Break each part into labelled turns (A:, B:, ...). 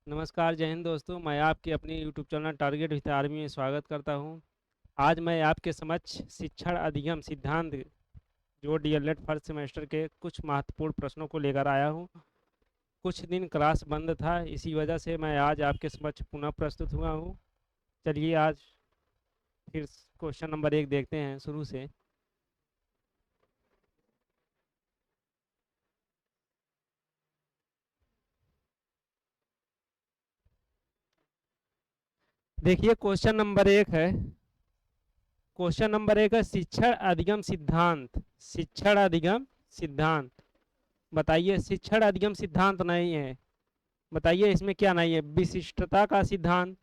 A: नमस्कार, जय हिंद दोस्तों। मैं आपके अपनी YouTube channel target with army में स्वागत करता हूं। आज मैं आपके समक्ष शिक्षण अधिगम सिद्धांत जो डीएलएड फर्स्ट सेमेस्टर के कुछ महत्वपूर्ण प्रश्नों को लेकर आया हूं। कुछ दिन क्लास बंद था, इसी वजह से मैं आज आपके समक्ष पुनः प्रस्तुत हुआ हूं। चलिए आज फिर क्वेश्चन नंबर 1 देखते हैं शुरू से। देखिए क्वेश्चन नंबर 1 है शिक्षण अधिगम सिद्धांत। शिक्षण अधिगम सिद्धांत बताइए। शिक्षण अधिगम सिद्धांत नहीं है। बताइए इसमें क्या नहीं है। विशिष्टता का सिद्धांत,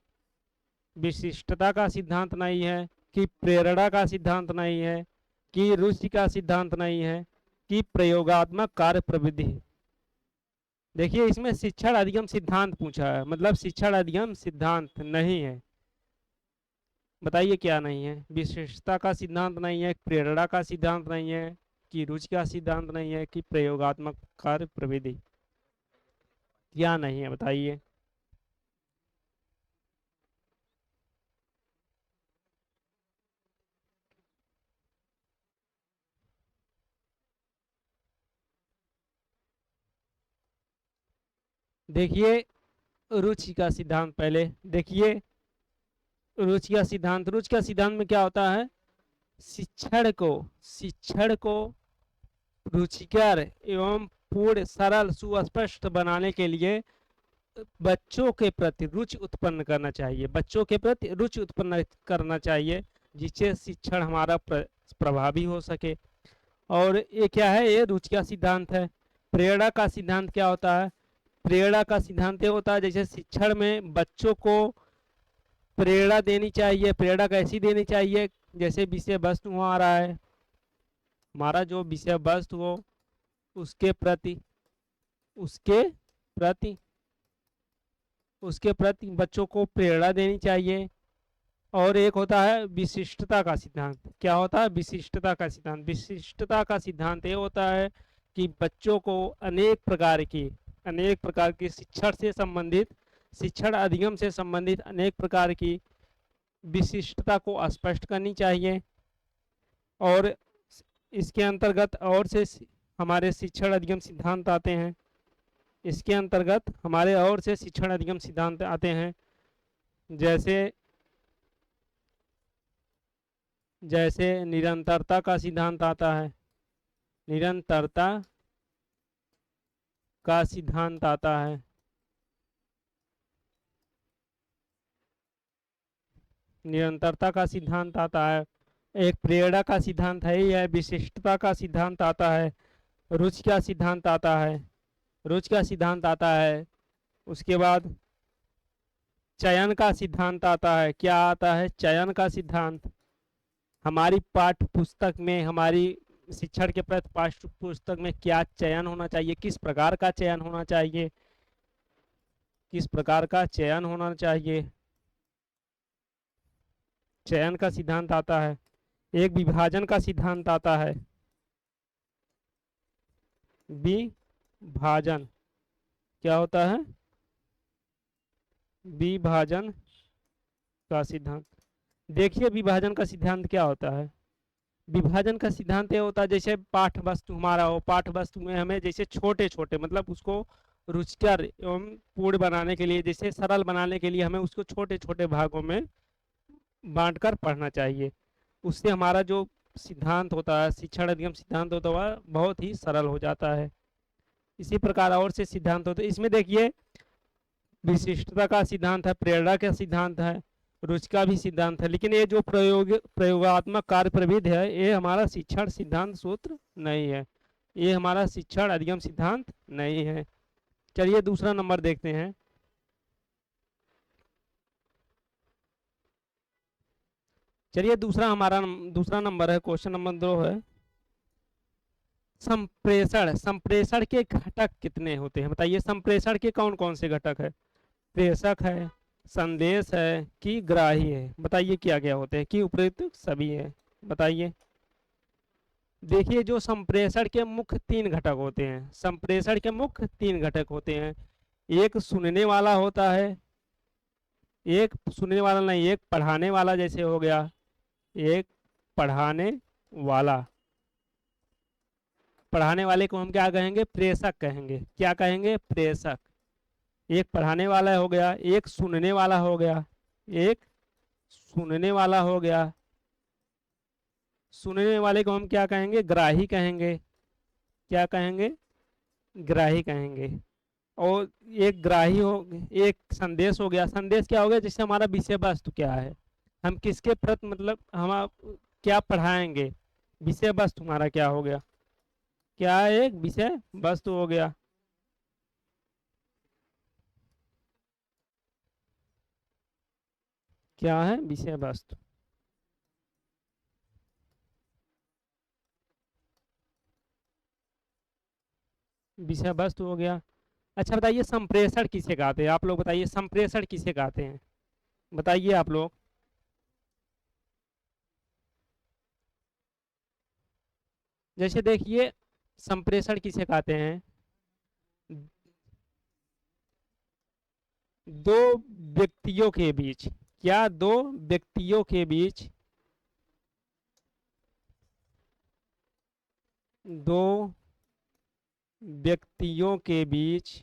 A: विशिष्टता का सिद्धांत नहीं है, कि प्रेरणा का सिद्धांत नहीं है, कि रुचि का सिद्धांत नहीं है, कि प्रयोगात्मक कार्य प्रविधि। देखिए इसमें शिक्षण अधिगम सिद्धांत पूछा है, मतलब शिक्षण अधिगम सिद्धांत नहीं है। बताइए क्या नहीं है। विशिष्टता का सिद्धांत नहीं है, प्रेरणा का सिद्धांत नहीं है, कि रुचि का सिद्धांत नहीं है, कि प्रयोगात्मक कार्य प्रविधि। क्या नहीं है बताइए। देखिए रुचि का सिद्धांत पहले देखिए। रुचि का सिद्धांत में क्या होता है। शिक्षण को रुचिकर एवं पूर्ण सरल सुस्पष्ट बनाने के लिए बच्चों के प्रति रुचि उत्पन्न करना चाहिए। बच्चों के प्रति रुचि उत्पन्न करना चाहिए, जिससे शिक्षण हमारा प्रभावी हो सके। और ये क्या है, ये रुचि का सिद्धांत है। प्रेरणा का सिद्धांत क्या होता है। प्रेरणा का सिद्धांत ये होता है, जैसे शिक्षण में बच्चों को प्रेरणा देनी चाहिए। प्रेरणा कैसी देनी चाहिए, जैसे विषय वस्तु हमारा है, हमारा जो विषय वस्तु हो उसके प्रति उसके प्रति उसके प्रति बच्चों को प्रेरणा देनी चाहिए। और एक होता है विशिष्टता का सिद्धांत। क्या होता है विशिष्टता का सिद्धांत। विशिष्टता का सिद्धांत ये होता है कि बच्चों को अनेक प्रकार की शिक्षण से संबंधित, शिक्षण अधिगम से संबंधित अनेक प्रकार की विशिष्टता को स्पष्ट करनी चाहिए। और इसके अंतर्गत और से हमारे शिक्षण अधिगम सिद्धांत आते हैं। इसके अंतर्गत हमारे और से शिक्षण अधिगम सिद्धांत आते हैं, जैसे जैसे निरंतरता का सिद्धांत आता है। निरंतरता का सिद्धांत आता है। निरंतरता का सिद्धांत आता है। एक प्रेरणा का सिद्धांत है ही है। विशिष्टता का सिद्धांत आता है। रुचि का सिद्धांत आता है। रुचि का सिद्धांत आता है। उसके बाद चयन का सिद्धांत आता है। क्या आता है, चयन का सिद्धांत। हमारी पाठ्य पुस्तक में, हमारी शिक्षण के प्रति पाठ्य पुस्तक में क्या चयन होना चाहिए, किस प्रकार का चयन होना चाहिए, किस प्रकार का चयन होना चाहिए। चयन का सिद्धांत आता है। एक विभाजन का सिद्धांत आता है। विभाजन क्या होता है, विभाजन का सिद्धांत। देखिए विभाजन का सिद्धांत क्या होता है। विभाजन का सिद्धांत ये होता है, जैसे पाठ वस्तु हमारा हो, पाठ वस्तु में हमें जैसे छोटे छोटे, मतलब उसको रुचिकर एवं पूर्ण बनाने के लिए, जैसे सरल बनाने के लिए हमें उसको छोटे छोटे भागों में बांटकर पढ़ना चाहिए। उससे हमारा जो सिद्धांत होता है, शिक्षण अधिगम सिद्धांत होता है, वह बहुत ही सरल हो जाता है। इसी प्रकार और से सिद्धांत होते हैं। इसमें देखिए विशिष्टता का सिद्धांत है, प्रेरणा का सिद्धांत है, रुचि का भी सिद्धांत है। लेकिन ये जो प्रयोगात्मक कार्य प्रविधि है, ये हमारा शिक्षण सिद्धांत सूत्र नहीं है। ये हमारा शिक्षण अधिगम सिद्धांत नहीं है। चलिए दूसरा नंबर देखते हैं। चलिए दूसरा नंबर है, क्वेश्चन नंबर 2 है। संप्रेषण संप्रेषण के घटक कितने होते हैं। बताइए संप्रेषण के कौन कौन से घटक है। प्रेषक है, संदेश है, कि ग्राही है। बताइए क्या क्या होते हैं, कि उपयुक्त सभी है। बताइए। देखिए जो संप्रेषण के मुख्य 3 घटक होते हैं। संप्रेषण के मुख्य 3 घटक होते हैं। एक सुनने वाला होता है, एक सुनने वाला नहीं, एक पढ़ाने वाला जैसे हो गया, एक पढ़ाने वाला। पढ़ाने वाले को हम क्या कहेंगे? प्रेषक कहेंगे। क्या कहेंगे? प्रेषक। एक पढ़ाने वाला हो गया, एक सुनने वाला हो गया, एक सुनने वाला हो गया। सुनने वाले को हम क्या कहेंगे? ग्राही कहेंगे। क्या कहेंगे? ग्राही कहेंगे। और एक ग्राही हो, एक संदेश हो गया। संदेश क्या हो गया? जैसे हमारा विषय वस्तु क्या है, हम किसके प्रति, मतलब हम क्या पढ़ाएंगे, विषय वस्तु हमारा क्या हो गया? क्या? एक विषय वस्तु हो गया। क्या है? विषय वस्तु। विषय वस्तु हो गया। अच्छा बताइए, संप्रेषण किसे कहते हैं? आप लोग बताइए, संप्रेषण किसे कहते हैं? बताइए आप लोग। जैसे देखिए, संप्रेषण किसे कहते हैं? दो व्यक्तियों के बीच, क्या? दो व्यक्तियों के बीच, दो व्यक्तियों के बीच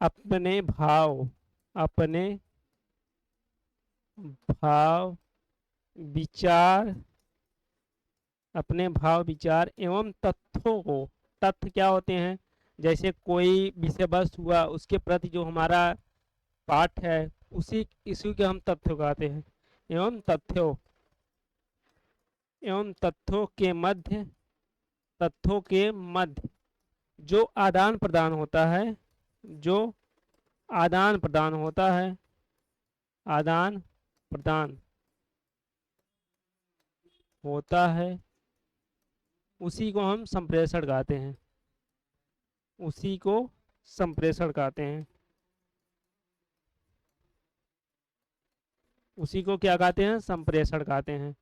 A: अपने भाव, अपने भाव विचार, अपने भाव विचार एवं तथ्यों को, तथ्य क्या होते हैं? जैसे कोई विषय वस्तु हुआ, उसके प्रति जो हमारा पाठ है, उसी इसी के हम तथ्य कहते हैं। एवं तथ्यों, एवं तथ्यों के मध्य, तथ्यों के मध्य जो आदान प्रदान होता है, जो आदान प्रदान होता है, आदान प्रदान होता है, उसी को हम संप्रेषण कहते हैं। उसी को संप्रेषण कहते हैं। उसी को क्या कहते हैं? संप्रेषण कहते हैं।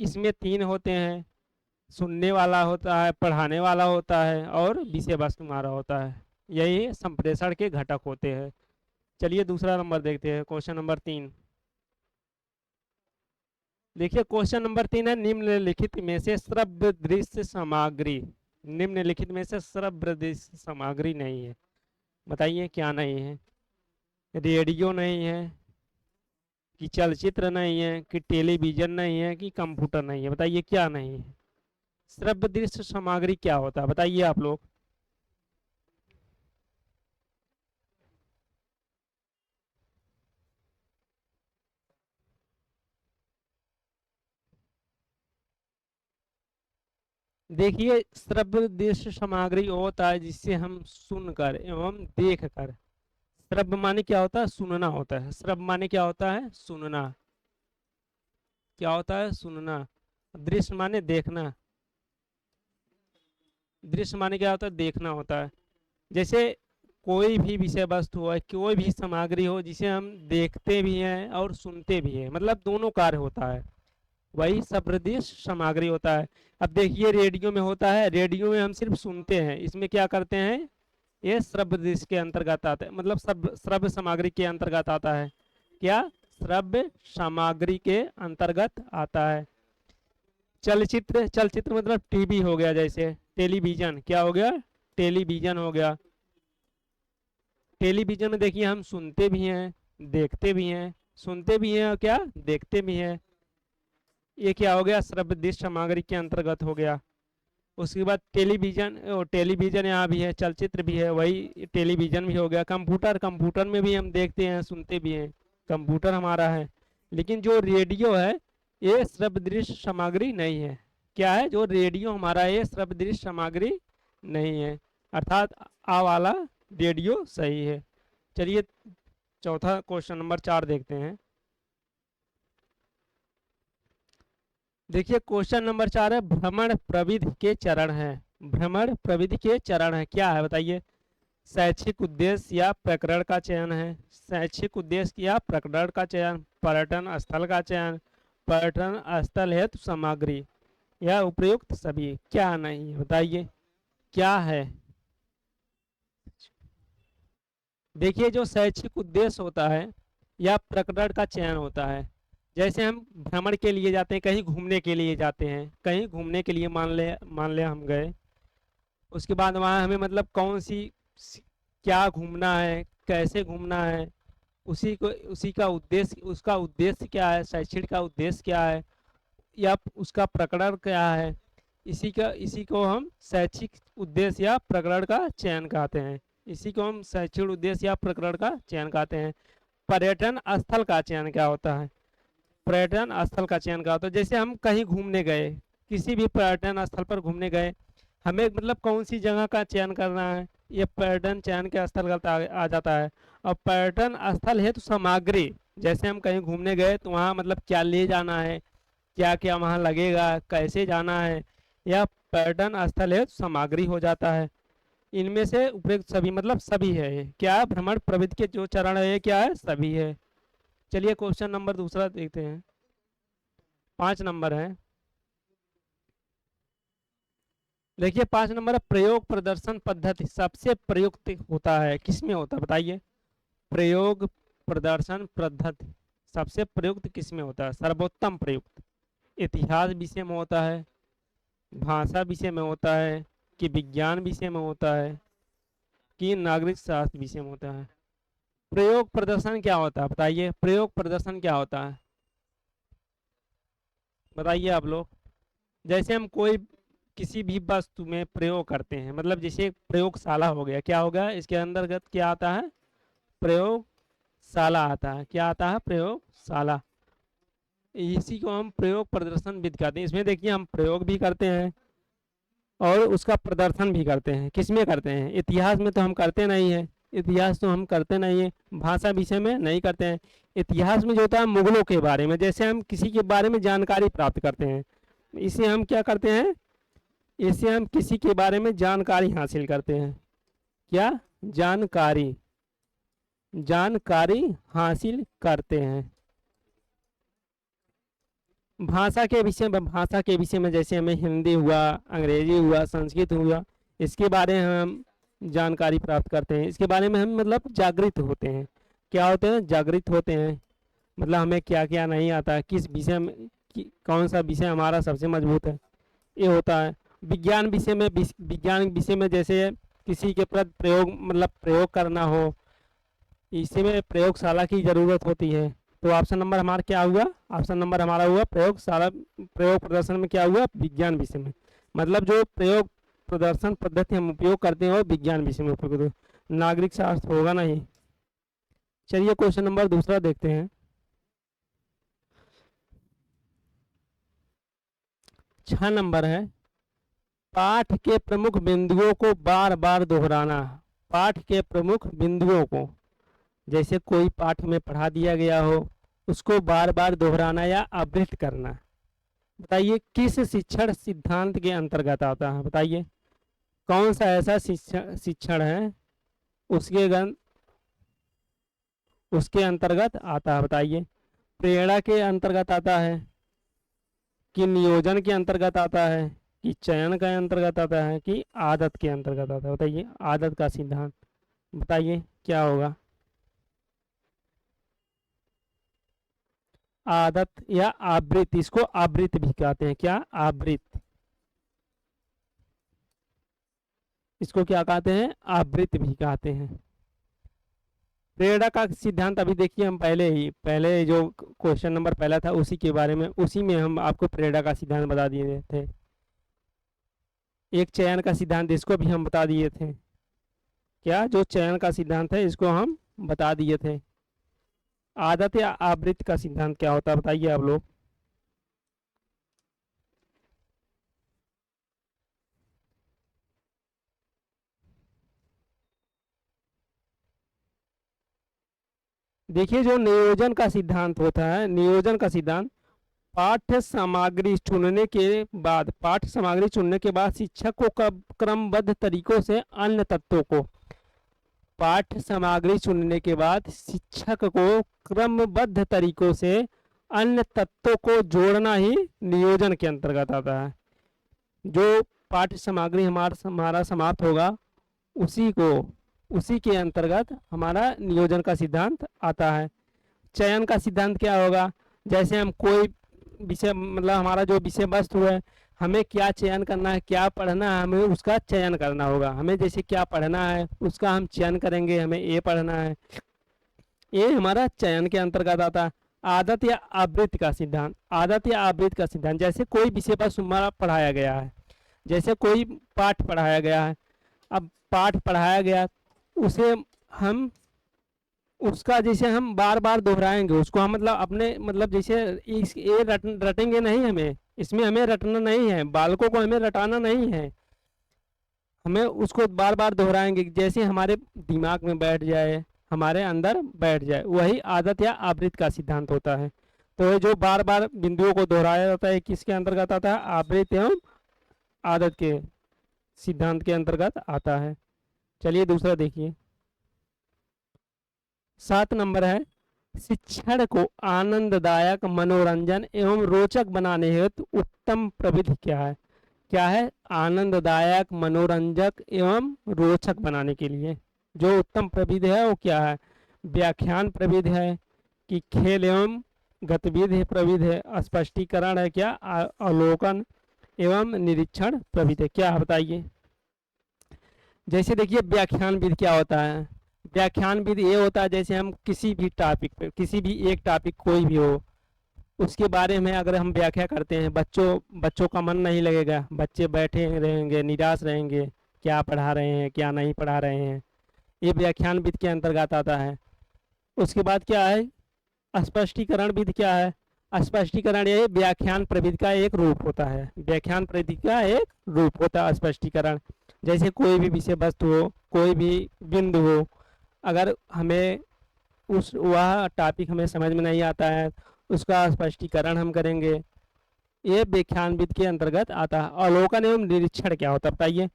A: इसमें तीन होते हैं, सुनने वाला होता है, पढ़ाने वाला होता है, और विषय वस्तु हमारा होता है। यही संप्रेषण के घटक होते हैं। चलिए दूसरा नंबर देखते हैं, क्वेश्चन नंबर 3। देखिए क्वेश्चन नंबर 3 है, निम्नलिखित में से श्रव्य दृश्य सामग्री, निम्नलिखित में से श्रव्य दृश्य सामग्री नहीं है। बताइए क्या नहीं है? रेडियो नहीं है, कि चलचित्र नहीं है, कि टेलीविजन नहीं है, कि कंप्यूटर नहीं है? बताइए क्या नहीं है? श्रव्य दृश्य सामग्री क्या होता है? बताइए आप लोग। देखिए श्रव्य दृश्य सामग्री वो होता है जिससे हम सुनकर एवं देखकर, श्रव्य माने क्या होता है? सुनना होता है। श्रव्य माने क्या होता है? सुनना। क्या होता है? सुनना। दृश्य माने देखना। दृश्य माने क्या होता है? देखना होता है। जैसे कोई भी विषय वस्तु हो, कोई भी सामग्री हो जिसे हम देखते भी हैं और सुनते भी हैं, मतलब दोनों कार्य होता है, वही शब्ददृश्य सामग्री होता है। अब देखिए रेडियो में होता है, रेडियो में हम सिर्फ सुनते हैं, इसमें क्या करते हैं? ये श्रव्य दृश्य के अंतर्गत आता है, मतलब श्रव्य सामग्री के अंतर्गत आता है। क्या? श्रव्य सामग्री के अंतर्गत आता है। चलचित्र, चलचित्र मतलब टीवी हो गया, जैसे टेलीविजन, क्या हो गया? टेलीविजन हो गया। टेलीविजन में देखिए हम सुनते भी हैं, देखते भी हैं, सुनते भी हैं और क्या? देखते भी हैं। ये क्या हो गया? श्रव्य दृश्य सामग्री के अंतर्गत हो गया। उसके बाद टेलीविजन, टेलीविजन यहाँ भी है, चलचित्र भी है, वही टेलीविजन भी हो गया। कंप्यूटर, कंप्यूटर में भी हम देखते हैं, सुनते भी हैं, कंप्यूटर हमारा है। लेकिन जो रेडियो है ये श्रव्य दृश्य सामग्री नहीं है। क्या है? जो रेडियो हमारा है ये श्रव्य दृश्य सामग्री नहीं है, अर्थात आ वाला रेडियो सही है। चलिए चौथा क्वेश्चन नंबर 4 देखते हैं। देखिए क्वेश्चन नंबर 4 है, भ्रमण प्रविधि के चरण है। भ्रमण प्रविधि के चरण है, क्या है? बताइए। शैक्षिक उद्देश्य या प्रकरण का चयन है, शैक्षिक उद्देश्य या प्रकरण का चयन, पर्यटन स्थल का चयन, पर्यटन स्थल हेतु सामग्री। या उपयुक्त सभी, क्या नहीं है बताइए क्या है। देखिए जो शैक्षिक उद्देश्य होता है या प्रकरण का चयन होता है, जैसे हम भ्रमण के लिए जाते हैं, कहीं घूमने के लिए जाते हैं, कहीं घूमने के लिए मान ले हम गए, उसके बाद वहाँ हमें मतलब कौन सी क्या घूमना है, कैसे घूमना है, उसी का उद्देश्य, उसका उद्देश्य क्या है, शैक्षिक का उद्देश्य क्या है, या उसका प्रकरण क्या है, इसी को हम शैक्षिक उद्देश्य या प्रकरण का चयन कहते हैं। इसी को हम शैक्षिक उद्देश्य या प्रकरण का चयन कहते हैं। पर्यटन स्थल का चयन क्या होता है, पर्यटन स्थल का चयन क्या होता है, जैसे हम कहीं घूमने गए, किसी भी पर्यटन स्थल पर घूमने गए, हमें मतलब कौन सी जगह का चयन करना है, ये पर्यटन चयन के स्थल का आ जाता है। और पर्यटन स्थल है तो सामग्री, जैसे हम कहीं घूमने गए तो वहाँ मतलब क्या ले जाना है, क्या क्या वहाँ लगेगा, कैसे जाना है, या पर्यटन स्थल है तो सामग्री हो जाता है। इनमें से उपयुक्त सभी मतलब सभी है, ये क्या भ्रमण प्रवृत्ति के जो चरण है ये क्या है, सभी है। चलिए क्वेश्चन नंबर दूसरा देखते हैं, 5 नंबर है। देखिए 5 नंबर है, प्रयोग प्रदर्शन पद्धति सबसे प्रयुक्त होता है, किसमें होता है बताइए। प्रयोग प्रदर्शन पद्धति सबसे प्रयुक्त किसमें होता है, सर्वोत्तम प्रयुक्त इतिहास विषय में होता है, भाषा विषय में होता है, कि विज्ञान विषय में होता है, कि नागरिक शास्त्र विषय में होता है। प्रयोग प्रदर्शन क्या होता है बताइए, प्रयोग प्रदर्शन क्या होता है बताइए आप लोग। जैसे हम कोई किसी भी वस्तु में प्रयोग करते हैं, मतलब जैसे प्रयोगशाला हो गया, क्या होगा इसके अंतर्गत क्या आता है, प्रयोगशाला आता है, क्या आता है, प्रयोगशाला। इसी को हम प्रयोग प्रदर्शन विधि कहते हैं। इसमें देखिए हम प्रयोग भी करते हैं और उसका प्रदर्शन भी करते हैं, किसमें करते हैं, इतिहास में तो हम करते नहीं है, इतिहास तो हम करते नहीं है, भाषा विषय में नहीं करते हैं। इतिहास में जो होता है मुगलों के बारे में, जैसे हम किसी के बारे में जानकारी प्राप्त करते हैं, इसे हम क्या करते हैं, इसे हम किसी के बारे में जानकारी हासिल करते हैं, क्या जानकारी, जानकारी हासिल करते हैं। भाषा के विषय में जैसे हमें हिंदी हुआ, अंग्रेजी हुआ, संस्कृत हुआ, इसके बारे में हम जानकारी प्राप्त करते हैं, इसके बारे में हम मतलब जागृत होते हैं, क्या होते हैं, जागृत होते हैं। मतलब हमें क्या क्या नहीं आता, किस विषय में कौन सा विषय हमारा सबसे मजबूत है, ये होता है। विज्ञान विषय में जैसे किसी के प्रति प्रयोग मतलब प्रयोग करना हो, इसी में प्रयोगशाला की ज़रूरत होती है। तो ऑप्शन नंबर हमारा क्या हुआ, ऑप्शन नंबर हमारा हुआ प्रयोगशाला। प्रयोग प्रदर्शन में क्या हुआ, विज्ञान विषय में, मतलब जो प्रयोग प्रदर्शन पद्धति हम उपयोग करते हैं वो विज्ञान विषय में उपयोग करते हैं, नागरिक शास्त्र होगा नहीं। चलिए क्वेश्चन नंबर दूसरा देखते हैं, 6 नंबर है, पाठ के प्रमुख बिंदुओं को बार बार दोहराना। पाठ के प्रमुख बिंदुओं को, जैसे कोई पाठ में पढ़ा दिया गया हो, उसको बार बार दोहराना या आवृत्त करना। बताइए किस शिक्षण सिद्धांत के अंतर्गत आता है, बताइए कौन सा ऐसा शिक्षण है उसके अंतर्गत आता है, बताइए। प्रेरणा के अंतर्गत आता है, कि नियोजन के अंतर्गत आता है, कि चयन के अंतर्गत आता है, कि आदत के अंतर्गत आता है, बताइए। आदत का सिद्धांत, बताइए क्या होगा, आदत या आवृत्ति, इसको आवृत्ति भी कहते हैं, क्या आवृत्ति, इसको क्या कहते हैं, आवृत्ति भी कहते हैं। प्रेरणा का सिद्धांत अभी देखिए, हम पहले जो क्वेश्चन नंबर पहला था उसी के बारे में, उसी में हम आपको प्रेरणा का सिद्धांत बता दिए थे। एक चयन का सिद्धांत, इसको भी हम बता दिए थे, क्या जो चयन का सिद्धांत है इसको हम बता दिए थे। आदत या आवृत्ति का सिद्धांत क्या होता है बताइए आप लोग। देखिए जो नियोजन का सिद्धांत होता है, नियोजन का सिद्धांत, पाठ्य सामग्री चुनने के बाद शिक्षक को क्रमबद्ध तरीकों से अन्य तत्वों को, पाठ्य सामग्री चुनने के बाद शिक्षक को क्रमबद्ध तरीकों से अन्य तत्वों को जोड़ना ही नियोजन के अंतर्गत आता है। जो पाठ्य सामग्री हमारा समाप्त होगा उसी को उसी के अंतर्गत हमारा नियोजन का सिद्धांत आता है। चयन का सिद्धांत क्या होगा? जैसे हम कोई विषय मतलब हमारा जो विषय वस्तु है, हमें क्या चयन करना है, क्या पढ़ना है, हमें उसका चयन करना होगा। हमें जैसे क्या पढ़ना है उसका हम चयन करेंगे, हमें ये पढ़ना है, ये हमारा चयन के अंतर्गत आता है। आदत या आवृत्ति का सिद्धांत, आदत या आवृत्ति का सिद्धांत, जैसे कोई विषय वस्तु हमारा पढ़ाया गया है, जैसे कोई पाठ पढ़ाया गया है, अब पाठ पढ़ाया गया उसे हम उसका जैसे हम बार बार दोहराएंगे उसको, हम मतलब अपने मतलब जैसे ये रटेंगे नहीं, हमें इसमें हमें रटना नहीं है, बालकों को हमें रटाना नहीं है, हमें उसको बार बार दोहराएंगे जैसे हमारे दिमाग में बैठ जाए, हमारे अंदर बैठ जाए, वही आदत या आवृत्ति का सिद्धांत होता है। तो ये जो बार बार बिंदुओं को दोहराया जाता है किसके अंतर्गत आता है? आवृत्ति एवं आदत के सिद्धांत के अंतर्गत आता है। चलिए दूसरा देखिए, 7 नंबर है, शिक्षण को आनंददायक, मनोरंजन एवं रोचक बनाने हेतु उत्तम प्रविधि क्या है? क्या है? आनंददायक, मनोरंजक एवं रोचक बनाने के लिए जो उत्तम प्रविधि है वो क्या है? व्याख्यान प्रविधि है कि खेल एवं गतिविधि प्रविधि है, स्पष्टीकरण है क्या, अवलोकन एवं निरीक्षण प्रविधि है, क्या बताइए? जैसे देखिए व्याख्यान विधि क्या होता है? व्याख्यान विधि ये होता है जैसे हम किसी भी टॉपिक पे, किसी भी एक टॉपिक कोई भी हो उसके बारे में अगर हम व्याख्या करते हैं, बच्चों का मन नहीं लगेगा, बच्चे बैठे रहेंगे, निराश रहेंगे, क्या पढ़ा रहे हैं क्या नहीं पढ़ा रहे हैं, ये व्याख्यान विधि के अंतर्गत आता है। उसके बाद क्या है? स्पष्टीकरण विधि क्या है? स्पष्टीकरण ये व्याख्यान प्रविधि का एक रूप होता है, व्याख्यान प्रविधि का एक रूप होता है स्पष्टीकरण। जैसे कोई भी विषय वस्तु हो, कोई भी बिंदु हो, अगर हमें उस वह टॉपिक हमें समझ में नहीं आता है, उसका स्पष्टीकरण हम करेंगे, ये व्याख्यान विधि के अंतर्गत आता है। अवलोकन एवं निरीक्षण क्या होता है बताइए?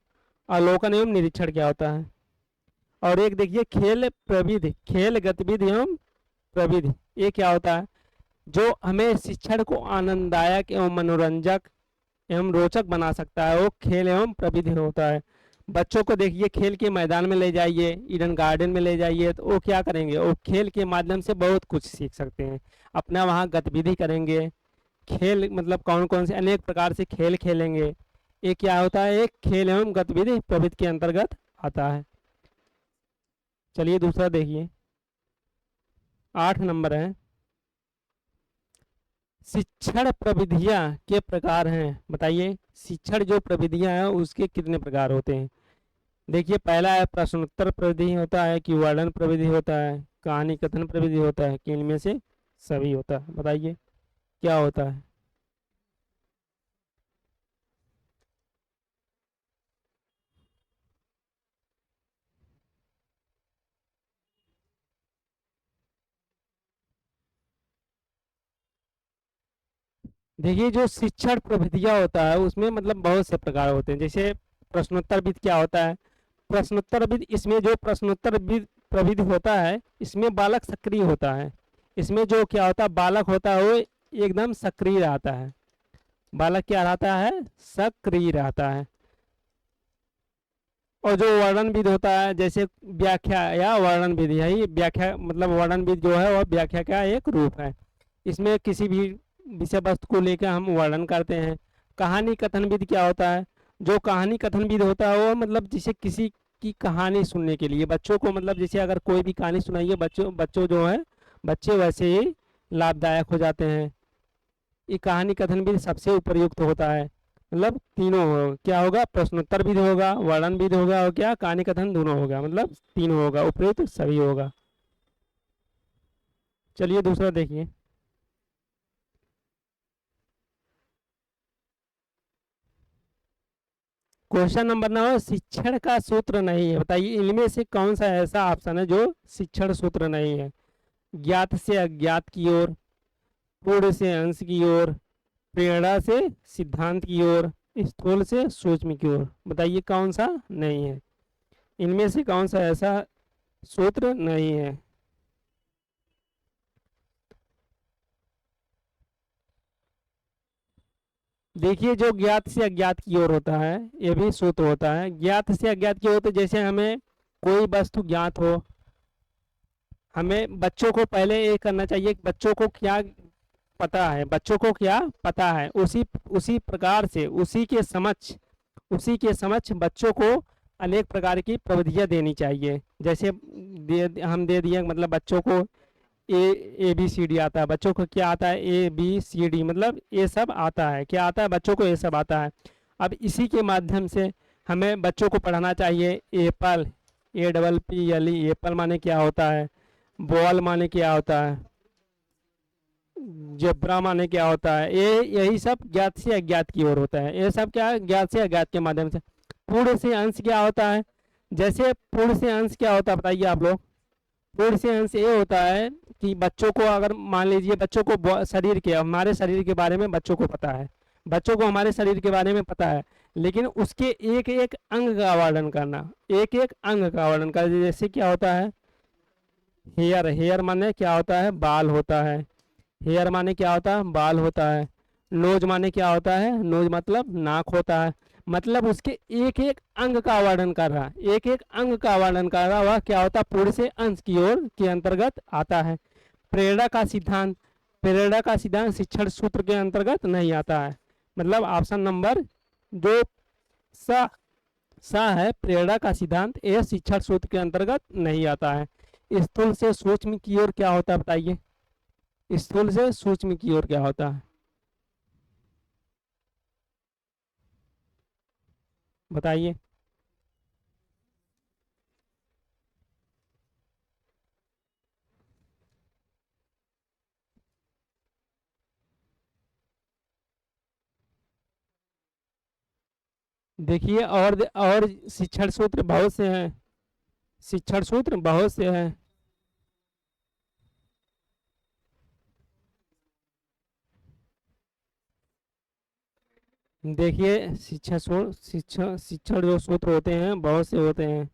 A: अवलोकन एवं निरीक्षण क्या होता है? और एक देखिए खेल प्रविधि, खेल गतिविधि एवं प्रविधि, ये क्या होता है? जो हमें शिक्षण को आनंददायक एवं मनोरंजक एवं रोचक बना सकता है वो खेल एवं प्रविधि होता है। बच्चों को देखिए खेल के मैदान में ले जाइए, ईडन गार्डन में ले जाइए, तो वो क्या करेंगे? वो खेल के माध्यम से बहुत कुछ सीख सकते हैं, अपना वहाँ गतिविधि करेंगे, खेल मतलब कौन कौन से अनेक प्रकार से खेल खेलेंगे, ये क्या होता है? एक खेल एवं गतिविधि प्रविधि के अंतर्गत आता है। चलिए दूसरा देखिए, 8 नंबर है, शिक्षण प्रविधियां के प्रकार हैं, बताइए शिक्षण जो प्रविधियां हैं उसके कितने प्रकार होते हैं? देखिए पहला है प्रश्नोत्तर प्रविधि होता है, कि वर्णन प्रविधि होता है, कहानी कथन प्रविधि होता है, कि इनमें से सभी होता है, बताइए क्या होता है? देखिए जो शिक्षण प्रविधियां होता है उसमें मतलब बहुत से प्रकार होते हैं। जैसे प्रश्नोत्तर विधि क्या होता है? प्रश्नोत्तर विधि, इसमें जो प्रश्नोत्तर विधि प्रविधि होता है इसमें बालक सक्रिय होता है, इसमें जो क्या होता है बालक होता है वो एकदम सक्रिय रहता है, बालक क्या रहता है? सक्रिय रहता है। और जो वर्णन विधि होता है, जैसे व्याख्या या वर्णन विधि है, ये व्याख्या मतलब वर्णन विधि जो है वह व्याख्या का एक रूप है, इसमें किसी भी विषय वस्तु को लेकर हम वर्णन करते हैं। कहानी कथन विधि क्या होता है? जो कहानी कथन विधि होता है वो मतलब जैसे किसी की कहानी सुनने के लिए बच्चों को, मतलब जैसे अगर कोई भी कहानी सुनाइए बच्चों बच्चों जो है बच्चे वैसे ही लाभदायक हो जाते हैं। ये कहानी कथन विधि सबसे उपयुक्त होता है, मतलब तीनों हो, क्या होगा? प्रश्नोत्तर विधि होगा, वर्णन विधि होगा और क्या कहानी कथन दोनों होगा, मतलब तीनों होगा, उपयुक्त सभी होगा। चलिए दूसरा देखिए, क्वेश्चन नंबर 9, शिक्षण का सूत्र नहीं है, बताइए इनमें से कौन सा ऐसा ऑप्शन है जो शिक्षण सूत्र नहीं है? ज्ञात से अज्ञात की ओर, पूर्ण से अंश की ओर, प्रेरणा से सिद्धांत की ओर, स्थूल से सूक्ष्म की ओर, बताइए कौन सा नहीं है? इनमें से कौन सा ऐसा सूत्र नहीं है? देखिए जो ज्ञात से अज्ञात की ओर होता है ये भी सूत्र होता है। ज्ञात से अज्ञात की ओर तो जैसे हमें कोई वस्तु ज्ञात हो, हमें बच्चों को पहले ये करना चाहिए कि बच्चों को क्या पता है, बच्चों को क्या पता है, उसी उसी प्रकार से उसी के समक्ष बच्चों को अनेक प्रकार की प्रविधियां देनी चाहिए। जैसे हम दे दिए मतलब बच्चों को ए बी सी डी आता है, बच्चों को क्या आता है, ए बी सी डी मतलब ये सब आता है, क्या आता है बच्चों को, ये सब आता है। अब इसी के माध्यम से हमें बच्चों को पढ़ाना चाहिए। एप्पल, APPLE, एप्पल माने क्या होता है, बॉल माने क्या होता है, जेब्रा माने क्या होता है, ये यही सब ज्ञात से अज्ञात की ओर होता है। ये सब क्या है, ज्ञात से अज्ञात के माध्यम से। पूर्ण से अंश क्या होता है, जैसे पूर्ण से अंश क्या होता है बताइए आप लोग। पूर्ण से अंश ये होता है कि बच्चों को, अगर मान लीजिए बच्चों को शरीर के, हमारे शरीर के बारे में बच्चों को पता है, बच्चों को हमारे शरीर के बारे में पता है, लेकिन उसके एक एक अंग का वर्णन करना, एक एक अंग का वर्णन करना। जैसे क्या होता है, हेयर, हेयर माने क्या होता है, बाल होता है। हेयर माने क्या होता है, बाल होता है। नोज माने क्या होता है, नोज मतलब नाक होता है। मतलब उसके एक एक अंग का वर्णन कर रहा, एक एक अंग का वर्णन कर रहा, वह क्या होता है, पूर्ण से अंश की ओर के अंतर्गत आता है। प्रेरणा का सिद्धांत, प्रेरणा का सिद्धांत शिक्षण सूत्र के अंतर्गत नहीं आता है। मतलब ऑप्शन नंबर जो सा सा है, प्रेरणा का सिद्धांत, यह शिक्षण सूत्र के अंतर्गत नहीं आता है। स्थूल से सूक्ष्म की ओर क्या होता है बताइए, स्थूल से सूक्ष्म की ओर क्या होता है बताइए। देखिए और शिक्षण सूत्र बहुत से हैं, शिक्षण सूत्र बहुत से हैं। देखिए शिक्षण जो सूत्र होते हैं बहुत से होते हैं।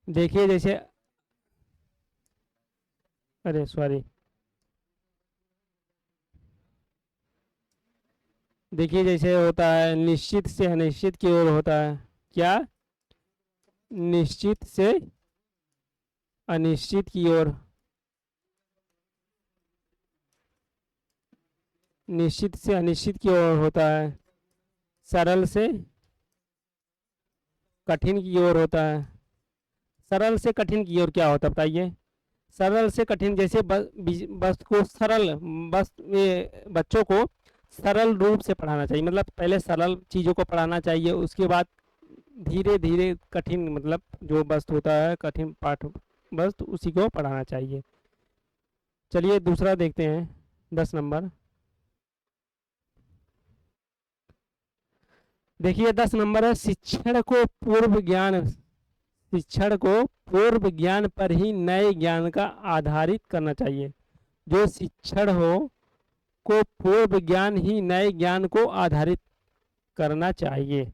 A: देखिए जैसे, अरे सॉरी, देखिए जैसे होता है निश्चित से अनिश्चित की ओर होता है। क्या, निश्चित से अनिश्चित की ओर, निश्चित से अनिश्चित की ओर होता है। सरल से कठिन की ओर होता है। सरल से कठिन की ओर क्या होता है बताइए। सरल से कठिन, जैसे बस को सरल, बस ये बच्चों को सरल रूप से पढ़ाना चाहिए, मतलब पहले सरल चीज़ों को पढ़ाना चाहिए, उसके बाद धीरे धीरे कठिन, मतलब जो वस्तु होता है कठिन पाठ वस्तु उसी को पढ़ाना चाहिए। चलिए दूसरा देखते हैं, 10 नंबर। देखिए 10 नंबर है, शिक्षण को पूर्व ज्ञान पर ही नए ज्ञान का आधारित करना चाहिए। जो शिक्षण हो को पूर्व ज्ञान ही नए ज्ञान को आधारित करना चाहिए।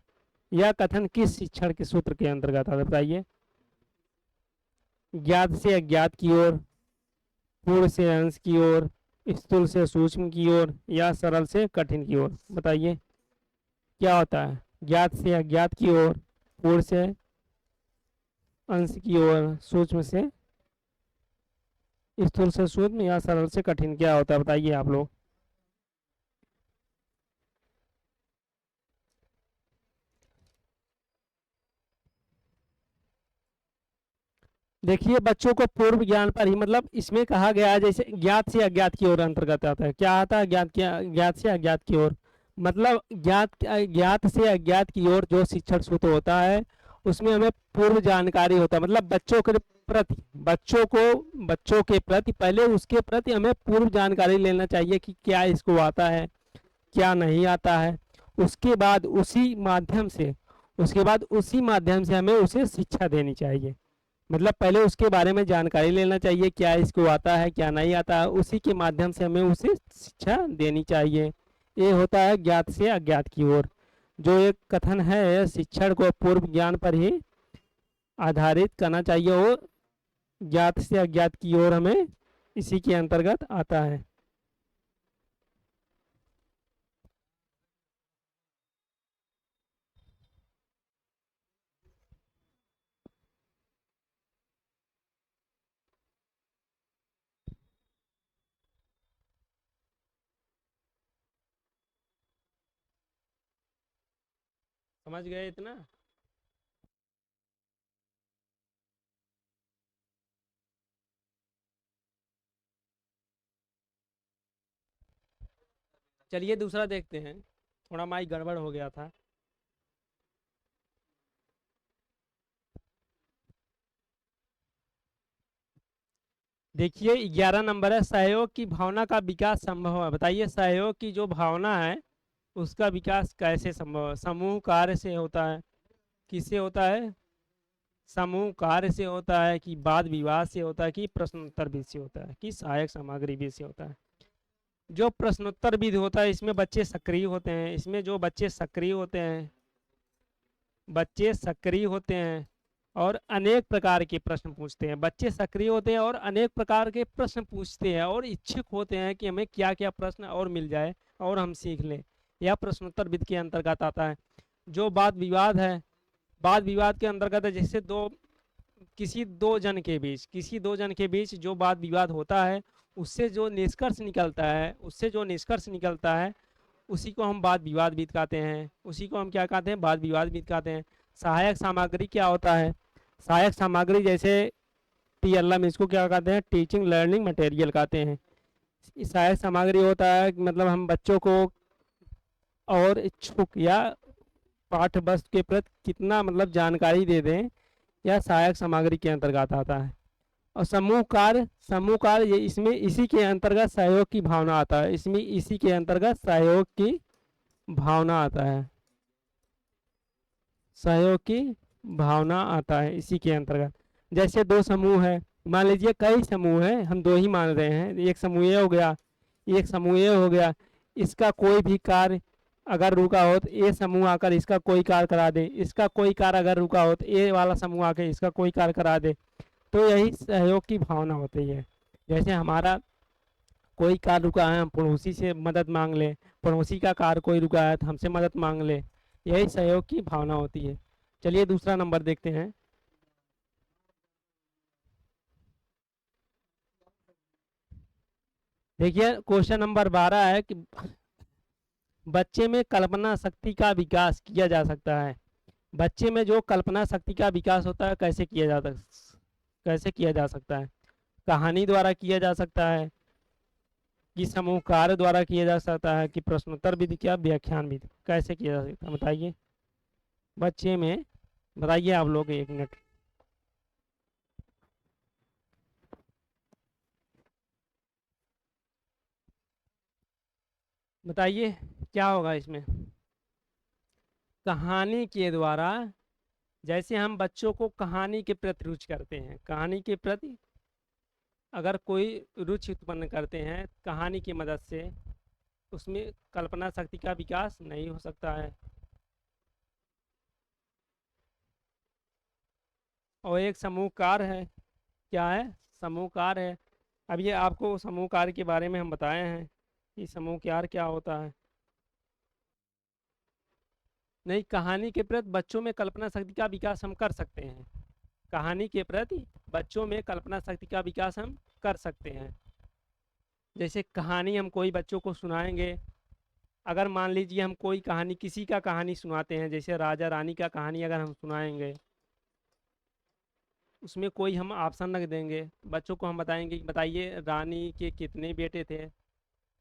A: यह कथन किस शिक्षण के सूत्र के अंतर्गत आता है बताइए। ज्ञात से अज्ञात की ओर, पूर्ण से अंश की ओर, स्थूल से सूक्ष्म की ओर, या सरल से कठिन की ओर, बताइए क्या होता है। ज्ञात से अज्ञात की ओर, पूर्ण से अंश की ओर, सूक्ष्म से, स्थूल से सूक्ष्म, या सरल से कठिन, क्या होता है बताइए आप लोग। देखिए बच्चों को पूर्व ज्ञान पर ही, मतलब इसमें कहा गया है जैसे ज्ञात से अज्ञात की ओर अंतर्गत आता है। क्या आता है, ज्ञात से अज्ञात की ओर, मतलब ज्ञात से अज्ञात की ओर जो शिक्षण सूत्र होता है उसमें हमें पूर्व जानकारी होता है, मतलब बच्चों के प्रति पहले उसके प्रति हमें पूर्व जानकारी लेना चाहिए कि क्या इसको आता है, क्या नहीं आता है। उसके बाद उसी माध्यम से हमें उसे शिक्षा देनी चाहिए। मतलब पहले उसके बारे में जानकारी लेना चाहिए, क्या इसको आता है क्या नहीं आता है, उसी के माध्यम से हमें उसे शिक्षा देनी चाहिए। ये होता है ज्ञात से अज्ञात की ओर। जो एक कथन है शिक्षण को पूर्व ज्ञान पर ही आधारित करना चाहिए, वो ज्ञात से अज्ञात की ओर हमें इसी के अंतर्गत आता है। समझ गए इतना? चलिए दूसरा देखते हैं, थोड़ा माइक गड़बड़ हो गया था। देखिए 11 नंबर है, सहयोग की भावना का विकास संभव है। बताइए सहयोग की जो भावना है उसका विकास कैसे संभव है? समूह कार्य से होता है, किससे होता है? समूह कार्य से होता है, कि वाद विवाद से होता है, कि प्रश्नोत्तर विधि से होता है, कि सहायक सामग्री विधि से होता है? जो प्रश्नोत्तर विधि होता है इसमें बच्चे सक्रिय होते हैं, इसमें जो बच्चे सक्रिय होते हैं, बच्चे सक्रिय होते हैं और अनेक प्रकार के प्रश्न पूछते हैं। बच्चे सक्रिय होते हैं और अनेक प्रकार के प्रश्न पूछते हैं और इच्छुक होते हैं कि हमें क्या क्या प्रश्न और मिल जाए और हम सीख लें। यह प्रश्नोत्तर विधि के अंतर्गत आता है। जो वाद विवाद है, वाद विवाद के अंतर्गत है, जैसे किसी दो जन के बीच जो वाद विवाद होता है, उससे जो निष्कर्ष निकलता है उसी को हम वाद विवाद भी कहते हैं। उसी को हम क्या कहते हैं? वाद विवाद भी कहते हैं। सहायक सामग्री क्या होता है? सहायक सामग्री जैसे TLM, इसको क्या कहते हैं? टीचिंग लर्निंग मटेरियल कहते हैं। इस सहायक सामग्री होता है कि मतलब हम बच्चों को और इच्छुक या पाठ्य वस्तु के प्रति कितना मतलब जानकारी दे दें, यह सहायक सामग्री के अंतर्गत आता है। और समूह कार्य ये इसमें इसी के अंतर्गत सहयोग की भावना आता है, इसमें इसी के अंतर्गत सहयोग की भावना आता है, सहयोग की भावना आता है इसी के अंतर्गत। जैसे दो समूह है, मान लीजिए कई समूह है, हम दो ही मान रहे हैं, एक समूह ए हो गया, एक समूह ए हो गया। इसका कोई भी कार्य अगर रुका हो तो ए समूह आकर इसका कोई कार्य करा दे, इसका कोई कार्य अगर रुका हो तो ए वाला समूह आकर इसका कोई कार्य करा दे। तो यही सहयोग की भावना होती है। जैसे हमारा कोई कार्य रुका है, हम पड़ोसी से मदद मांग ले, पड़ोसी का कार्य कोई रुका है तो हमसे मदद मांग ले, यही सहयोग की भावना होती है। चलिए दूसरा नंबर देखते हैं। देखिए क्वेश्चन नंबर 12 है कि बच्चे में कल्पना शक्ति का विकास किया जा सकता है। बच्चे में जो कल्पना शक्ति का विकास होता है कैसे किया जा सकता है? कहानी द्वारा किया जा सकता है, कि समूह कार्य द्वारा किया जा सकता है, कि प्रश्नोत्तर विधि, क्या व्याख्यान विधि, कैसे किया जा सकता है बताइए? बच्चे में बताइए आप लोग, 1 मिनट। बताइए क्या होगा इसमें? कहानी के द्वारा, जैसे हम बच्चों को कहानी के प्रति रुचि करते हैं, कहानी के प्रति अगर कोई रुचि उत्पन्न करते हैं कहानी की मदद से, उसमें कल्पना शक्ति का विकास नहीं हो सकता है। और एक समूह कार्य है, क्या है? समूह कार्य है। अब ये आपको समूह कार्य के बारे में हम बताए हैं कि समूह कार्य क्या होता है। नहीं, कहानी के प्रति बच्चों में कल्पना शक्ति का विकास हम कर सकते हैं। कहानी के प्रति बच्चों में कल्पना शक्ति का विकास हम कर सकते हैं। जैसे कहानी हम कोई बच्चों को सुनाएंगे, अगर मान लीजिए हम कोई कहानी, किसी का कहानी सुनाते हैं, जैसे राजा रानी का कहानी अगर हम सुनाएंगे, उसमें कोई हम ऑप्शन रख देंगे, बच्चों को हम बताएंगे कि बताइए रानी के कितने बेटे थे।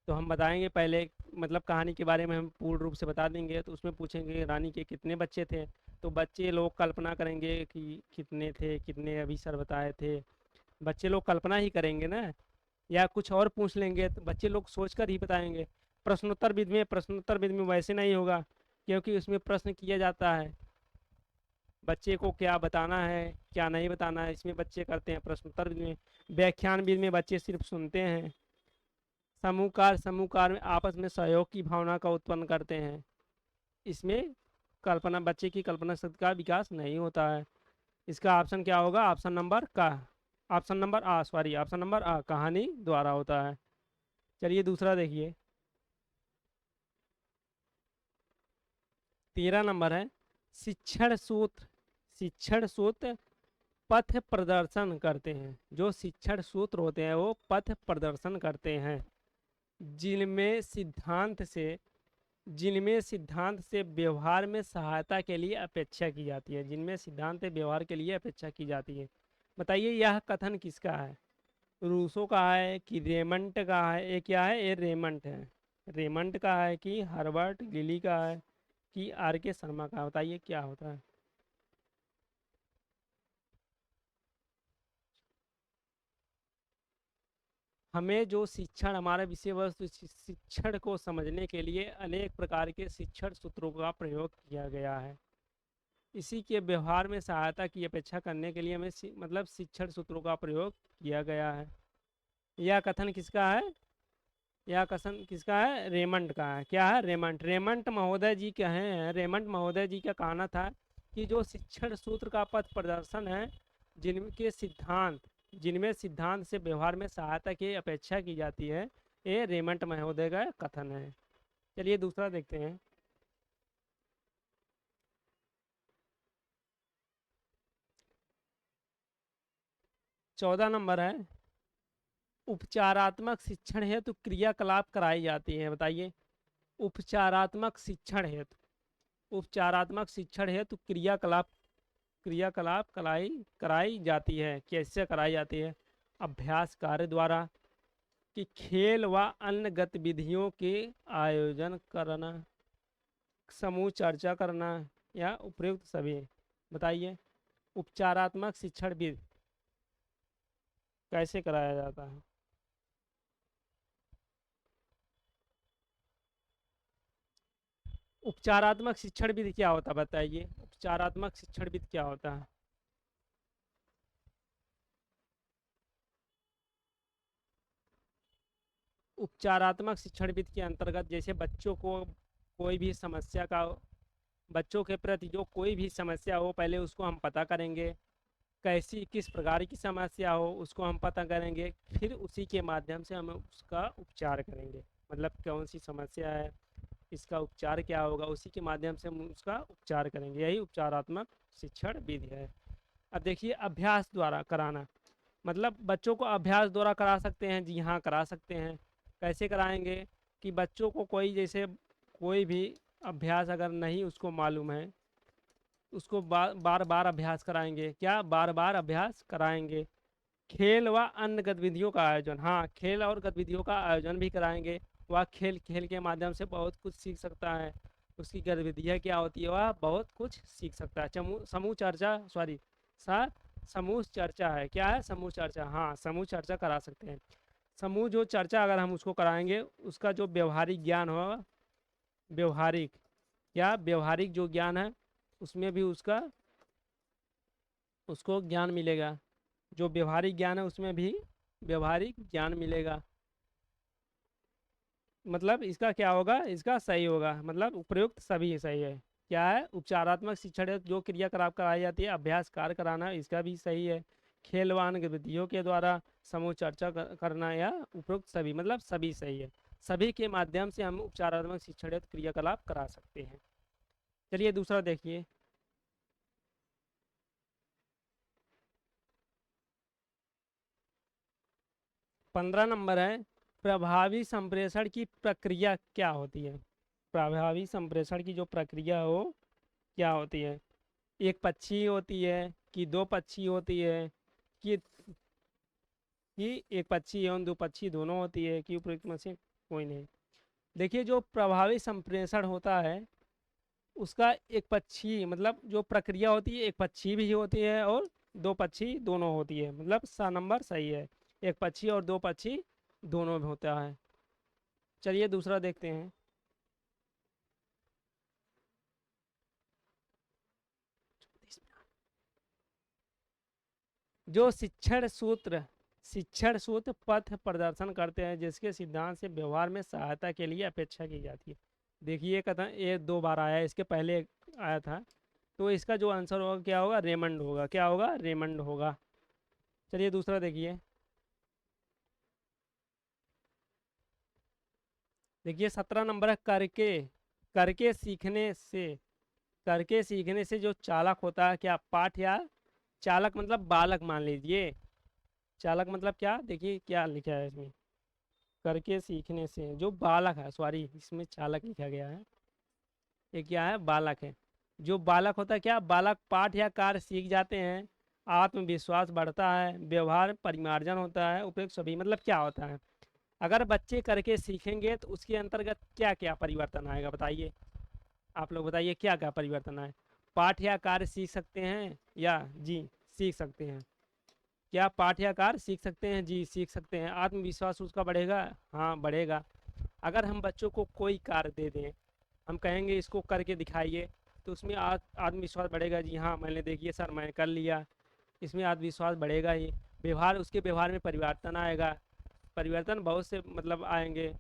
A: तो हम बताएंगे पहले, मतलब कहानी के बारे में हम पूर्ण रूप से बता देंगे, तो उसमें पूछेंगे रानी के कितने बच्चे थे। तो बच्चे लोग कल्पना करेंगे कि कितने थे, कितने अभी सर बताए थे। बच्चे लोग कल्पना ही करेंगे ना, या कुछ और पूछ लेंगे तो बच्चे लोग सोच कर ही बताएंगे। प्रश्नोत्तर विधि में वैसे नहीं होगा, क्योंकि उसमें प्रश्न किया जाता है बच्चे को क्या बताना है क्या नहीं बताना है, इसमें बच्चे करते हैं प्रश्नोत्तर विधि में। व्याख्यान विधि में बच्चे सिर्फ सुनते हैं। समूह कार्य में आपस में सहयोग की भावना का उत्पन्न करते हैं। इसमें बच्चे की कल्पना शक्ति का विकास नहीं होता है। इसका ऑप्शन क्या होगा? ऑप्शन नंबर आ, कहानी द्वारा होता है। चलिए दूसरा देखिए, 13 नंबर है, शिक्षण सूत्र पथ प्रदर्शन करते हैं। जो शिक्षण सूत्र होते हैं वो पथ प्रदर्शन करते हैं, जिनमें सिद्धांत से जिनमें सिद्धांत से व्यवहार में सहायता के लिए अपेक्षा की जाती है, जिनमें सिद्धांत से व्यवहार के लिए अपेक्षा की जाती है। बताइए यह कथन किसका है? रूसो का है कि रेमंड का है? ये क्या है? ये रेमंड है। रेमंड का है कि हर्बर्ट गिली का है कि आर के शर्मा का? बताइए क्या होता है। हमें जो शिक्षण, हमारा विषय वस्तु शिक्षण को समझने के लिए अनेक प्रकार के शिक्षण सूत्रों का प्रयोग किया गया है। इसी के व्यवहार में सहायता की अपेक्षा करने के लिए हमें मतलब शिक्षण सूत्रों का प्रयोग किया गया है। यह कथन किसका है? यह कथन किसका है? रेमंड का है। क्या है? रेमंड। रेमंड महोदय जी कहे हैं, रेमंड महोदय जी का कहना था कि जो शिक्षण सूत्र का पथ प्रदर्शन है, जिनके सिद्धांत जिनमें सिद्धांत से व्यवहार में सहायता की अपेक्षा की जाती है, ये रेमंड महोदय का कथन है। चलिए दूसरा देखते हैं। 14 नंबर है, उपचारात्मक शिक्षण हेतु क्रियाकलाप कराई जाती है। बताइए, उपचारात्मक शिक्षण हेतु, उपचारात्मक शिक्षण हेतु क्रियाकलाप क्रियाकलाप कराई कराई जाती है। कैसे कराई जाती है? अभ्यास कार्य द्वारा, कि खेल व अन्य गतिविधियों के आयोजन करना, समूह चर्चा करना, या उपयुक्त सभी। बताइए, उपचारात्मक शिक्षण भी कैसे कराया जाता है? उपचारात्मक शिक्षण विधि क्या होता है? बताइए, उपचारात्मक शिक्षण विधि क्या होता है? उपचारात्मक शिक्षण विधि के अंतर्गत जैसे बच्चों को कोई भी समस्या का, बच्चों के प्रति जो कोई भी समस्या हो, पहले उसको हम पता करेंगे, कैसी किस प्रकार की समस्या हो उसको हम पता करेंगे, फिर उसी के माध्यम से हम उसका उपचार करेंगे। मतलब कौन सी समस्या है, इसका उपचार क्या होगा, उसी के माध्यम से हम उसका उपचार करेंगे। यही उपचारात्मक शिक्षण विधि है। अब देखिए, अभ्यास द्वारा कराना, मतलब बच्चों को अभ्यास द्वारा करा सकते हैं। जी हाँ, करा सकते हैं। कैसे कराएंगे? कि बच्चों को कोई जैसे कोई भी अभ्यास अगर नहीं उसको मालूम है, उसको बार बार अभ्यास कराएंगे। क्या? बार बार अभ्यास कराएंगे। खेल व अन्य गतिविधियों का आयोजन, हाँ, खेल और गतिविधियों का आयोजन भी कराएंगे। वह खेल खेल के माध्यम से बहुत कुछ सीख सकता है। उसकी गतिविधियाँ क्या होती है, वह बहुत कुछ सीख सकता है। समूह समूह चर्चा, सॉरी, सा समूह चर्चा है। क्या है? समूह चर्चा। हाँ, समूह चर्चा करा सकते हैं। समूह जो चर्चा अगर हम उसको कराएंगे, उसका जो व्यवहारिक ज्ञान होगा, व्यवहारिक, या व्यवहारिक जो ज्ञान है, उसमें भी उसको ज्ञान मिलेगा। जो व्यवहारिक ज्ञान है उसमें भी व्यवहारिक ज्ञान मिलेगा। मतलब इसका क्या होगा? इसका सही होगा, मतलब उपयुक्त सभी सही है। क्या है? उपचारात्मक शिक्षण है जो क्रियाकलाप कराई जाती है, अभ्यास कार्य कराना, इसका भी सही है। खेलवान गतिविधियों के द्वारा समूह चर्चा करना, या उपयुक्त सभी, मतलब सभी सही है। सभी के माध्यम से हम उपचारात्मक शिक्षण क्रियाकलाप करा सकते हैं। चलिए दूसरा देखिए। पंद्रह नंबर है, प्रभावी संप्रेषण की प्रक्रिया क्या होती है? प्रभावी संप्रेषण की जो प्रक्रिया हो, क्या होती है? एक पक्षी होती है, कि दो पक्षी होती है, कि एक पक्षी एवं दो पक्षी दोनों होती है, कि उपयुक्त में से कोई नहीं? देखिए, जो प्रभावी संप्रेषण होता है, उसका एक पक्षी, मतलब जो प्रक्रिया होती है, एक पक्षी भी होती है और दो पक्षी दोनों होती है। मतलब सा नंबर सही है, एक पक्षी और दो पक्षी दोनों में होता है। चलिए दूसरा देखते हैं। जो शिक्षण सूत्र पथ प्रदर्शन करते हैं, जिसके सिद्धांत से व्यवहार में सहायता के लिए अपेक्षा की जाती है। देखिए, कथन ये दो बार आया है, इसके पहले आया था। तो इसका जो आंसर होगा क्या होगा? रेमंड होगा। क्या होगा? रेमंड होगा। चलिए दूसरा देखिए। देखिए 17 नंबर है, करके सीखने से, करके सीखने से जो चालक होता है, क्या पाठ या चालक मतलब बालक मान लीजिए। चालक मतलब क्या? देखिए क्या लिखा है इसमें, करके सीखने से जो बालक है, सॉरी इसमें चालक लिखा गया है। ये क्या है, बालक है। जो बालक होता है क्या, बालक पाठ या कार्य सीख जाते हैं, आत्मविश्वास बढ़ता है, व्यवहार परिमार्जन होता है, उपयुक्त सभी। मतलब क्या होता है, अगर बच्चे करके सीखेंगे तो उसके अंतर्गत क्या क्या परिवर्तन आएगा बताइए, आप लोग बताइए क्या क्या परिवर्तन आए। पाठ या कार्य सीख सकते हैं या जी सीख सकते हैं। क्या पाठ या कार्य सीख सकते हैं, जी सीख सकते हैं। आत्मविश्वास उसका बढ़ेगा, हाँ बढ़ेगा। अगर हम बच्चों को कोई कार्य दे दें, हम कहेंगे इसको करके दिखाइए, तो उसमें आत्मविश्वास बढ़ेगा, जी हाँ मैंने देखिए सर मैंने कर लिया, इसमें आत्मविश्वास बढ़ेगा ही। व्यवहार, उसके व्यवहार में परिवर्तन आएगा, परिवर्तन बहुत से मतलब आएंगे,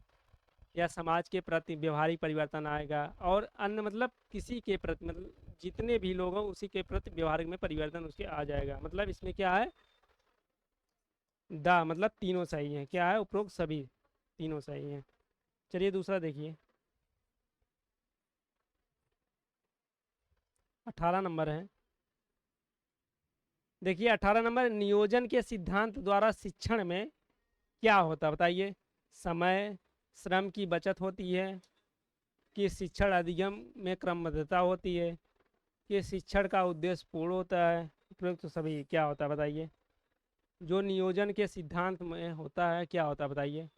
A: या समाज के प्रति व्यवहारिक परिवर्तन आएगा, और अन्य मतलब किसी के प्रति मतलब जितने भी लोग हों उसी के प्रति व्यवहारिक में परिवर्तन उसके आ जाएगा। मतलब इसमें क्या है, दा मतलब तीनों सही हैं, क्या है उपरोक्त सभी तीनों सही हैं। चलिए दूसरा देखिए, 18 नंबर है। देखिए 18 नंबर, नियोजन के सिद्धांत द्वारा शिक्षण में क्या होता है बताइए। समय श्रम की बचत होती है, कि शिक्षण अधिगम में क्रमबद्धता होती है, कि शिक्षण का उद्देश्य पूर्ण होता है, उपयुक्त तो सभी क्या होता है बताइए। जो नियोजन के सिद्धांत में होता है क्या होता है बताइए।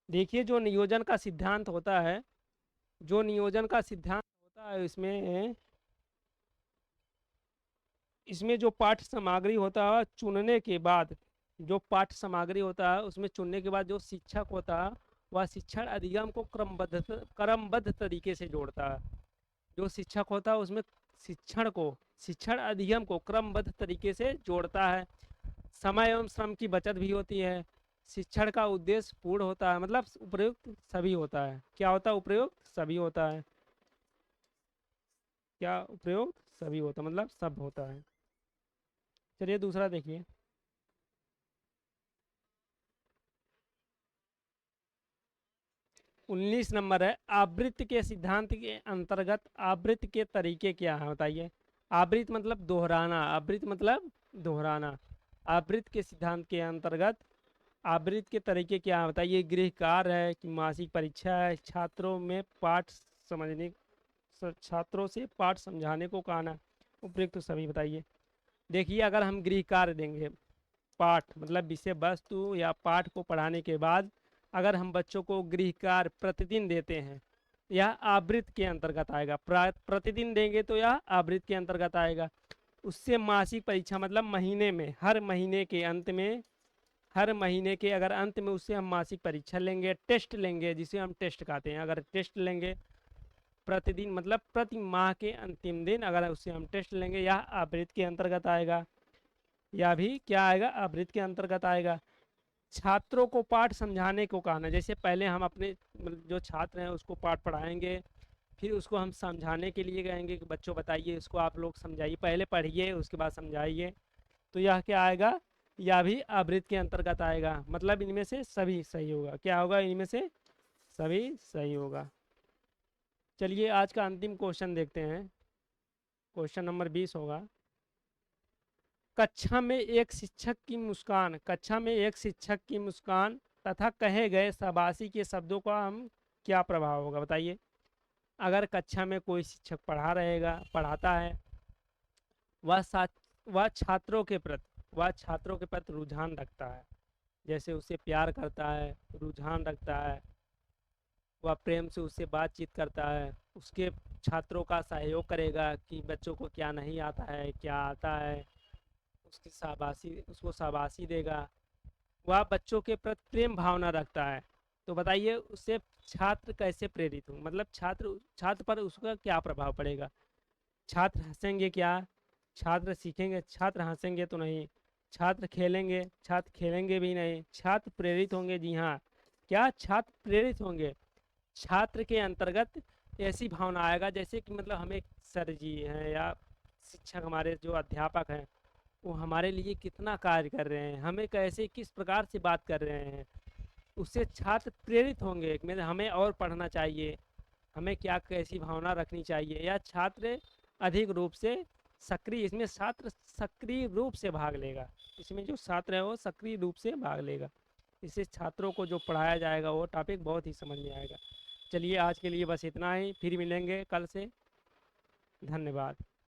A: देखिए जो नियोजन का सिद्धांत होता है, जो नियोजन का सिद्धांत होता है इसमें, इसमें जो पाठ्य सामग्री होता है चुनने के बाद, जो पाठ्य सामग्री होता है उसमें चुनने के बाद जो शिक्षक होता है वह शिक्षण अधिगम को क्रमबद्ध तरीके से जोड़ता है। जो शिक्षक होता है उसमें शिक्षण को, शिक्षण अधिगम को क्रमबद्ध तरीके से जोड़ता है। समय एवं श्रम की बचत भी होती है, शिक्षण का उद्देश्य पूर्ण होता है, मतलब उपयुक्त सभी होता है। क्या होता है, उपयुक्त सभी होता है। क्या उपयुक्त सभी होता है मतलब सब होता है। चलिए दूसरा देखिए, 19 नंबर है। आवृत्ति के सिद्धांत के अंतर्गत आवृत्ति के तरीके क्या है बताइए। आवृत्ति मतलब दोहराना, आवृत्ति मतलब दोहराना। आवृत्ति के सिद्धांत के अंतर्गत आवृत्ति के तरीके क्या है बताइए। गृह कार्य है कि मासिक परीक्षा है, छात्रों में पाठ समझने, छात्रों से पाठ समझाने को कहना, उपयुक्त तो सभी बताइए। देखिए अगर हम गृह कार्य देंगे, पाठ मतलब विषय वस्तु या पाठ को पढ़ाने के बाद अगर हम बच्चों को गृह कार्य प्रतिदिन देते हैं, यह आवृत्ति के अंतर्गत आएगा। प्रतिदिन देंगे तो यह आवृत्ति के अंतर्गत आएगा। उससे मासिक परीक्षा मतलब महीने में, हर महीने के अंत में, हर महीने के अगर अंत में उससे हम मासिक परीक्षा लेंगे, टेस्ट लेंगे, जिसे हम टेस्ट कहते हैं। अगर टेस्ट लेंगे प्रतिदिन मतलब प्रति माह के अंतिम दिन अगर उससे हम टेस्ट लेंगे, यह आवृत्ति के अंतर्गत आएगा। यह भी क्या आएगा, आवृत्ति के अंतर्गत आएगा। छात्रों को पाठ समझाने को कहना, जैसे पहले हम अपने मतलब जो छात्र हैं उसको पाठ पढ़ाएंगे, फिर उसको हम समझाने के लिए कहेंगे कि बच्चों बताइए इसको आप लोग समझाइए, पहले पढ़िए उसके बाद समझाइए। तो यह क्या आएगा, यह भी आवृत्ति के अंतर्गत आएगा। मतलब इनमें से सभी सही होगा। क्या होगा, इनमें से सभी सही होगा। चलिए आज का अंतिम क्वेश्चन देखते हैं, क्वेश्चन नंबर 20 होगा। कक्षा में एक शिक्षक की मुस्कान, कक्षा में एक शिक्षक की मुस्कान तथा कहे गए शाबाशी के शब्दों का हम क्या प्रभाव होगा बताइए। अगर कक्षा में कोई शिक्षक पढ़ाता है, वह साथ वह छात्रों के प्रति, वह छात्रों के प्रति रुझान रखता है, जैसे उसे प्यार करता है, रुझान रखता है, वह प्रेम से उससे बातचीत करता है, उसके छात्रों का सहयोग करेगा कि बच्चों को क्या नहीं आता है क्या आता है, उसकी शाबाशी, उसको शाबाशी देगा, वह बच्चों के प्रति प्रेम भावना रखता है। तो बताइए उससे छात्र कैसे प्रेरित हो, मतलब छात्र छात्र पर उसका क्या प्रभाव पड़ेगा। छात्र हंसेंगे क्या, छात्र सीखेंगे, छात्र हंसेंगे तो नहीं। छात्र खेलेंगे, छात्र खेलेंगे भी नहीं। छात्र प्रेरित होंगे, जी हाँ, क्या छात्र प्रेरित होंगे। छात्र के अंतर्गत ऐसी भावना आएगा जैसे कि मतलब हमें सर जी हैं या शिक्षक हमारे जो अध्यापक हैं वो हमारे लिए कितना कार्य कर रहे हैं, हमें कैसे किस प्रकार से बात कर रहे हैं। उससे छात्र प्रेरित होंगे कि मतलब हमें और पढ़ना चाहिए, हमें क्या कैसी भावना रखनी चाहिए, या छात्र अधिक रूप से सक्रिय, इसमें छात्र सक्रिय रूप से भाग लेगा, इसमें जो छात्र है वो सक्रिय रूप से भाग लेगा। इससे छात्रों को जो पढ़ाया जाएगा वो टॉपिक बहुत ही समझ में आएगा। चलिए आज के लिए बस इतना ही, फिर मिलेंगे कल से। धन्यवाद।